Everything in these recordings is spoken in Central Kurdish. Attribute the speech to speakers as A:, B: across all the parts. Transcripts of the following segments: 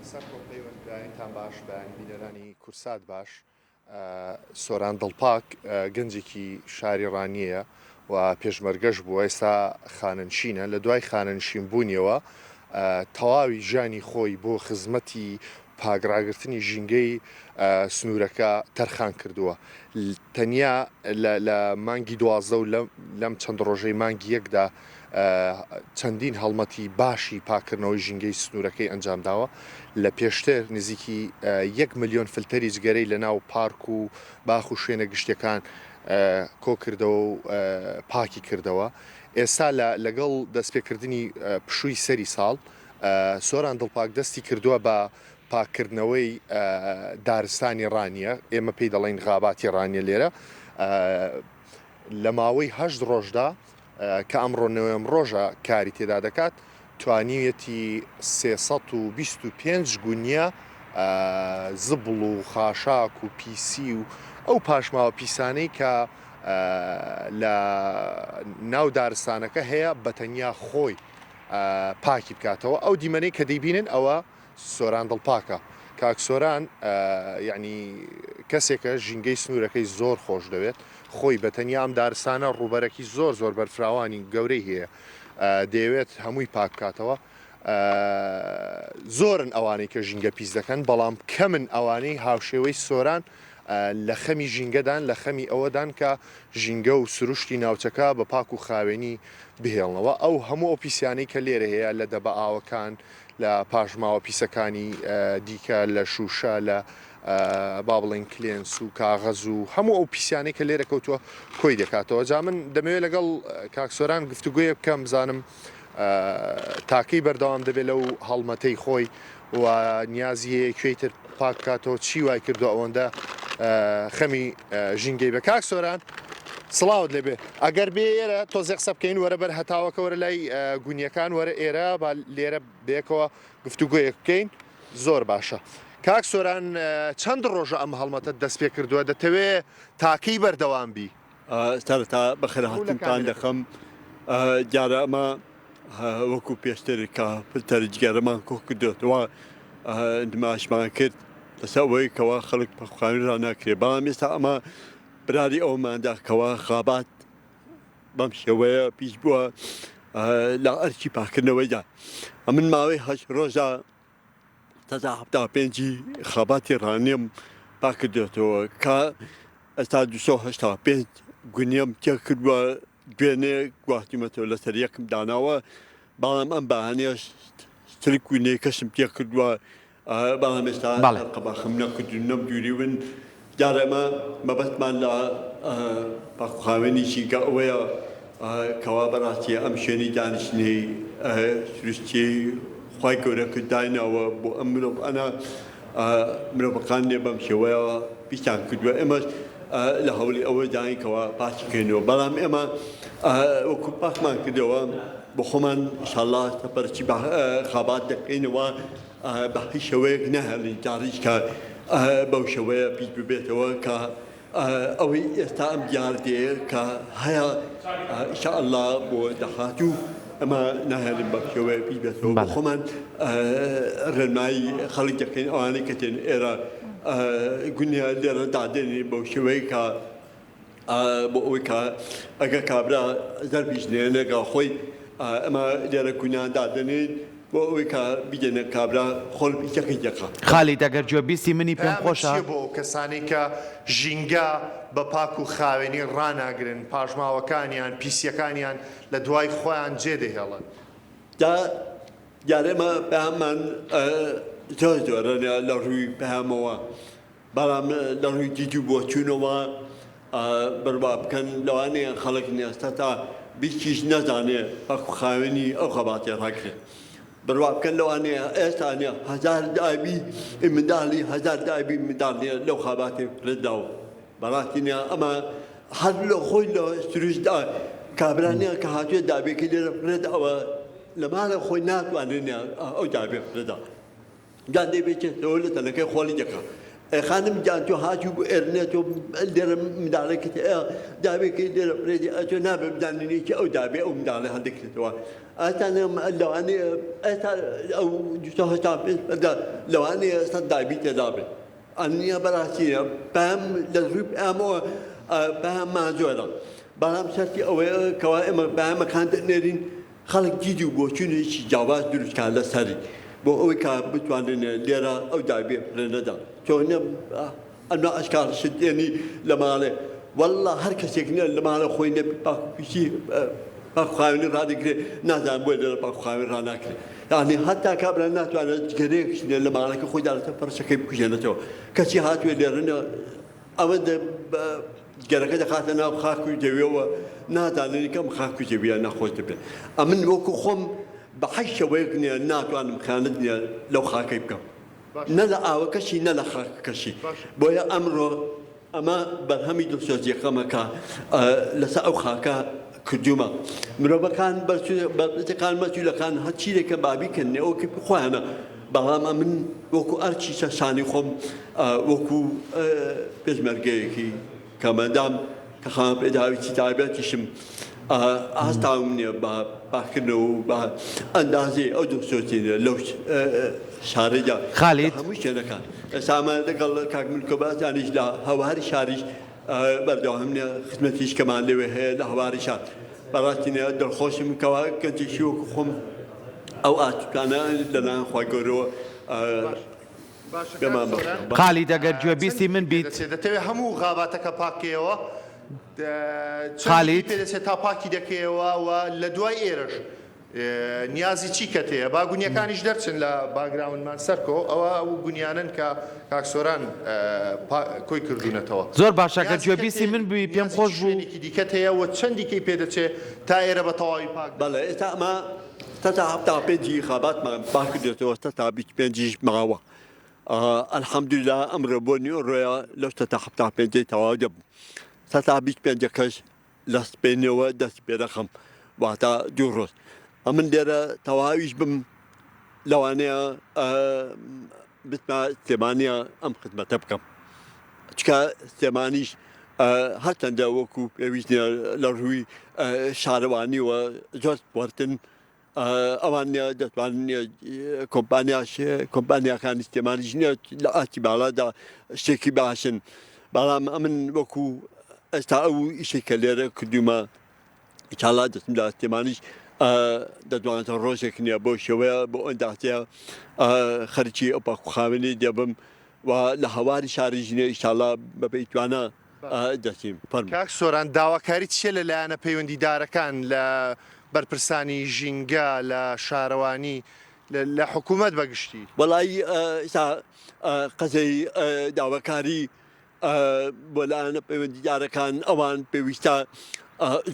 A: سەر کۆپەیوەنددانیتان باش بەیانی بینەرانی کورسات باش سۆران دڵپاک گەنجێکی شاری ڕانیەیە و پێشمەرگەش بووە ئێستا خانەنشینە لە دوای خانەنشین بوونیەوە تەواوی ژانی خۆی بۆ خزمەتی پاگراگرتنی ژینگەی سنوورەکە تەرخان کردووە تەنیا لە مانگی 12 و لەم چەند ڕۆژەی مانگی یەکدا چەندین هەڵمەتی باشی پاکردنەوەی ژینگەی سنوورەکەی ئەنجام داوە لە پێشتر نزیکی 1 ملیۆن فلتەری جگەرەی لە ناو پارک و باخ و شوێنە گشتەکان کۆ کردەوە و پاکی کردەوە ئێستا لەگەڵ دەستپێکردنی پشووی سەری ساڵ سۆران دڵپاک دەستی کردووە بە پاکردنەوەی دارستانی ڕانیە ئێمە پێی دەڵێن غاباتی ڕانیە لێرە لە ماوەی 8 ڕۆژدا کە ئەمڕۆنەوەم ڕۆژە کاری تێدا دەکات توانیویەتی 325 گونیە زبڵ و خاشاک و پیسی و ئەو پاشماوە پیسانەی کە لە ناو دارستانەکە هەیە بەتەنیا خۆی پاکی بکاتەوە ئەو دیمەنەی کە دەیبینن ئەوە سۆران دڵپاکە کاک سۆران یعنی کەسێکە ژینگەی سنوورەکەی زۆر خۆش دەوێت خۆی بەتەنیا ئەم دارستانە ڕوبەرەکی زۆر بەرفراوانی گەورەی هەیە دەیەوێت هەمووی پاک بکاتەوە زۆرن ئەوانەی کە ژینگە پیس دەکەن بەڵام کەمن ئەوانەی هاوشێوەی سۆران لە خەمی ژینگەدان لە خەمی ئەوەدان کە ژینگە و سروشتی ناوچەکە بە پاک و خاوێنی بهێڵنەوە ئەو هەموو ئۆپیسیانەی کە لێرە هەیە لە دەبە ئاوەکان لە پاشماوە پیسەکانی دیکە لە شوشە لە با بڵێن کلێنس و کاغەز و هەموو ئەو پیسیانەی کە لێرە کەوتووە کۆی دەکاتەوە جا من دەمەوێت لەگەڵ کاکسۆران گفتوگوۆیە بکەم بزانم تاکەی بەردەوام دەبێت لەو هەڵمەتەی خۆی و نیازی کوێیتر پاک کاتەوە چی وای کردو ئەوەندە خەمی ژینگەی بە کاکسۆران سڵاوت لێبێ ئەگەر بێ ئێرە تۆزێ قسە بکەین وەرە بەر هەتاوەکە وەرە لای گونیەکان وەرە ئێرە با لێرە بێکەوە گفتوگوۆیە بکەین زۆر باشە کاک سۆران چەند ڕۆژە ئەم هەڵمەتە دەست پێ کردووە دەتەوێت تاکەی بەردەوام بی
B: سەرەتا بەخێرهاتتان دەخەم جارە ئەمە وەکو پێشتر کە فلتەرجگەرەمان کۆ کردوێتەوە نمایشمان کرد لەسەر ئەوەی کەوا خەڵک پەخوانی ڕناکرێ بەڵام ئێستا ئەمە براری ئەوماندا کەوا خابات بەم شێوەیە پیش بووە لە ئەرکی پاکردنەوەیدا ئەمن ماوەی 8 ڕۆژە تازا 75 خاباتی ڕانیم پاکردێتەوە کە ئێستا 285 گونیم تێ کردووە دوێنێ گواستیمەتەوە لەسەر یەکم داناوە بەڵام ئەم بەهانەیەش سلک گونەی کەشم تێ کردووە بەڵام ئێستا قەباخم نەکردو نەمدووریون جارە ئەمە مەبەستمان لە پاکخاوێنی ژینگە ئەوەیە کەوا بەڕاستی ئەم شوێنی دانیشتنی سروشتی خوای گەورە کرداینەوە بۆ ئەم مرۆڤانە مرۆڤەکان لێ بەم شێوەیە پیشان کردووە ئێمەش لە هەوڵی ئەوە داینکەوە پاچکەینەوە بەڵام ئێمە وەکو پاکمان کردەوە بۆ خۆمان ئینشاڵڵا سەپەرچی خابات دەکەینەوە بە هیچ شێوەیەک نەهێڵین جاریش کە بەو شێوەیە پیش ببێتەوە کە ئەوەی ئێستا ئەم دیاردەیە کە هەیە ئینشاءالڵا بۆ داهاتوو ئەمە ناهێڵین بە شێوەیە پیش بێتەوە بۆ خۆمان ڕێنمایی خەڵک دەکەین ئەوانەی کە تێن ئێرە گونیا لێرە دادێنێ بەو شێوەیە کە بۆ ئەوەی کە ئەگە کابرا زەربیژنێنەگا خۆی ئەمە لێرە گونیان دادێنێت بۆ ئەوەی کە بیدێنە کابرا خۆڵ پیسەکەی دەکا
C: خاڵید ئەگەر گوێبیستی منی پێم خۆشە
A: بۆ کەسانی کە ژینگە بە پاک و خاوێنی ڕناگرن پاشماوەکانیان پیسیەکانیان لە دوای خۆیان جێدەهێڵن
B: جارێمە پێمان زۆرە لە ڕووی پەیامەوە بەڵام لە ڕووی دیجو بۆ چوونەوە بڕوا بکەن لەوانەیە خەڵک ئێستا تا بیستیش نەزانێ پاکوخاوێنی ئەو خەباتێ ڕاکرێت بڕوا بکەن لەوانەیە ئێستانە 1000 دابی منداڵی 1000 دابی منداڵنیە لەو خاباتێ فرێداوە بەڕاستینە ئەمە هەر لە خۆی لە سروشدا کابرانەیە کە هاتوێت دابێکی لێرە فرێداوە لە ماڵە خۆی ناتوانێت ئەو دابێ فرێدا جان دەبێت لە تەنەکەی خۆڵی دەکات خانم جان تو هاتو ارنتو در مدارك دابي كي در ريدي اتو ناب بدانني او دابي او مدال هذيك تو انا لو اني او جوه تاب لو اني صدابي تدابي اني براسي بام للرب امو بام ما زولا بام شتي او كوائم بام كانت نرين خلق جيدي بوشوني شي جواز دروس كان لسري بو او كا بتوانن ليرا او دابي رندا شلون انا اشكال شدني لما عليه والله هركس يكني لما على خوينا شيء باخواني رادك نازل بول باخواني رانك يعني حتى قبل الناس انا جريك لما عليك خوي دار فرشه كيف كجنا تو كشي هات ولرنا اود جركه خاتنا خاكو جويو نازل كم خاكو جويو انا خوت به امن وكو خم بحش ويكني الناس انا مخاندني لو خاكيب كم نلا أو كشي نلا خاك كشي بويا أمره أما برهمي دوسوزي خمكا لسأو خاكا كجوما مربا كان بس كان مسؤول كان هاتشي لك بابي كني أو كيف خوانا بلام من وكو أرشي ساني خم وكو بزمرجيكي كما دام كخام بداوي تتابع شم أستعمل باكنو أندازي أو دوسوزي لوش شارجة
C: خالد
B: همش أنا كان سامع دقل كمل كباس يعني لا هواري شارج برضه همنا خدمتيش كمان لوه لا هواري شار براتني در خوش من كوا كنت شو خم أوقات أنا لنا خواجرو
C: خالد ئەگەر گوێبیستی من بیت
A: دەتەوێت هەموو غاباتەکە پاکەوە
C: خالید
A: پێدەچێت تا پاکی دەکەوە و لە دوای ئێرەش نیازی چی کەتەیە با گونیەکانیش دەرچن لە باگراونمان سەرکۆ ئەوە گونیانن کە کاکسۆران کۆی کردوونەتەوە
C: زۆر باشەکە گوێبیستی من بووی پێم خۆش بوو
A: دیکەتەیە و چەندیکەی پێدەچێت تا ئێرە بە تەواوی پاک
B: بەڵێ ئێستا ئەمە تتا پێنجی خاباتمان پاک کردێتەوە تا پێنجیش ماوە الحمد لله أمر بوني رويا لو تتحبط بينجي تواجب تتابيك بينجكش لس بيني ودس برقم وعطا جوروس أمن ديرا تواويش بم لو أنا بسمع ثمانية أم خدمة تبقى تشكا ثمانيش حتى داوكو بيويشنا لروي شارواني وجوز بورتن أوانيا دتوانيا كومبانيا كان استعماليشني لأتي بالا دا شيكي باشن بالا أمن وكو استعو إشكاليرا كدوما إن شاء الله دتم لا استعماليش دتوان تروشكني أبو شوية بو أنداتيا خرجي أبو خامني ديابم ولهواري شارجني إن شاء الله ببيتوانا دتيم
A: كاك سوران داواکاری چیە لەلایەنە پەیوەندیدارەکان لە بەرپرسانی ژینگە لە شارەوانی لە حکوومەت بەگشتی
B: والله قەزەی داواکاری بۆلایەنە پەیوەندیدارەکان ئەوان پێویستە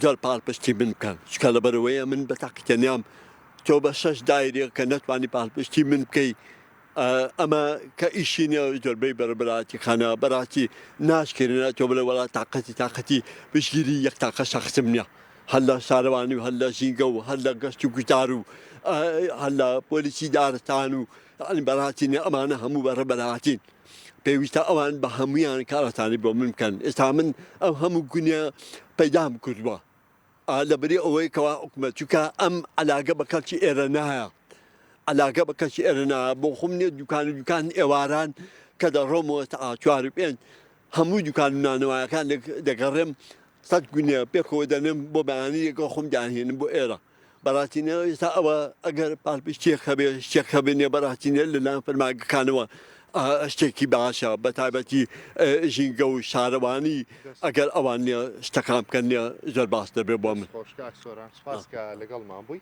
B: زۆر پاڵپشتی من بکەن چکە لەبەرەوەیە من بە تاقیتەنیام تۆ بە 6 دایرێک کە نەتوانی پاڵپشتی من بکەی ئەمە کە ئیشینە زۆربەی بەرەبەراتی خانە بەراتی ناشکردنە تۆ بڵێ وڵات تااقەتی پشگیری یەک تاقە شەخصم نییە هەر لە شارەوانی و هەر لە ژینگە و هەر لە گەشت و گوتار و هەر لە پۆلیسی دارستان و بەراتینە ئەمانە هەموو بەرەبەراتین پێویستە ئەوان بە هەمویان کارەتانی بۆ من بکەن ئێستا من ئەم هەموو گونیە پەیدام کردووە لەبەری ئەوەی کەوا حکومەت چونکە ئەم عەلاقە بە کەڵکی ئێرە نایە علاقە بە کەسی ئێرەنا بۆ خۆم نیە دوکان ئێواران کە دەڕۆمەوە تا 4 و 5 هەموو دوکان نانەوەیەکان دەگەڕێم 100 گونیە پێکەوە دەنێم بۆ بەیانیەکە خۆم داهێنم بۆ ئێرە بەڕاتینە ئێستا ئەوە ئەگەر پاڵپشتێک هەبێ شتێک هەبێنێ بەڕاتینە لەلایەن فەرمانگەکانەوە شتێکی باشە بە تایبەتی ژینگە و شارەوانی ئەگەر ئەوان نیە شتەکان بکەن نیە زۆر باش دەبێت بۆ من
A: سپاسکە لەگەڵمان بووی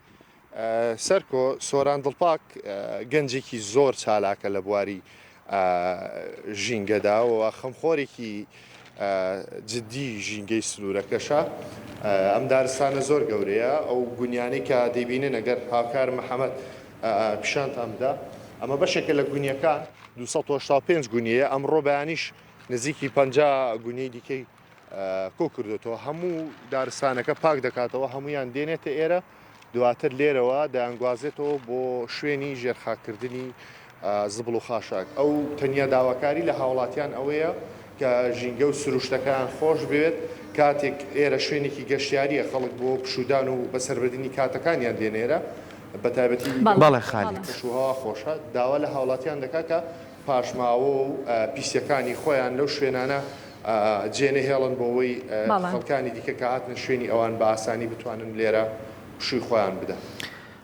A: سەرکۆ سۆران دڵپاک گەنجێکی زۆر چالاکە لە بواری ژینگەدا و خەمخۆرێکی جددی ژینگەی سنوورەکەشە ئەم دارستانە زۆر گەورەیە ئەو گونیانەی کە دەیبینن ئەگەر هاوکار محەممەد پیشانتاندا ئەمە بەشێکە لە گونیەکان 285 گونیە ئەمڕۆ بەیانیش نزیکی 50 گونیی دیکەی کۆ کردوێتەوە هەموو دارستانەکە پاک دەکاتەوە هەمویان دێنێتە ئێرە دواتر لێرەوە دەیانگوازێتەوە بۆ شوێنی ژێرخاکردنی زبڵ و خاشاک ئەو تەنیا داواکاری لە هاوڵاتیان ئەوەیە کە ژینگە و سروشتەکان خۆش بێت کاتێک ئێرە شوێنێکی گەشتیاریە خەڵک بۆ پشودان و بەسەربردننی کاتەکانیان دێنێرە بە تایبەتی
C: بەڵێ خالی
A: شوها خۆشە داوا لە هاوڵاتیان دەکا کە پاشماوە و پیسەکانی خۆیان لەو شوێنانە جێنە هێڵن بۆەوەی خەڵکانی دیکە کە هاتنە شوێنی ئەوان بە ئاسانی بتوانن لێرە شووی خۆیان بدەن.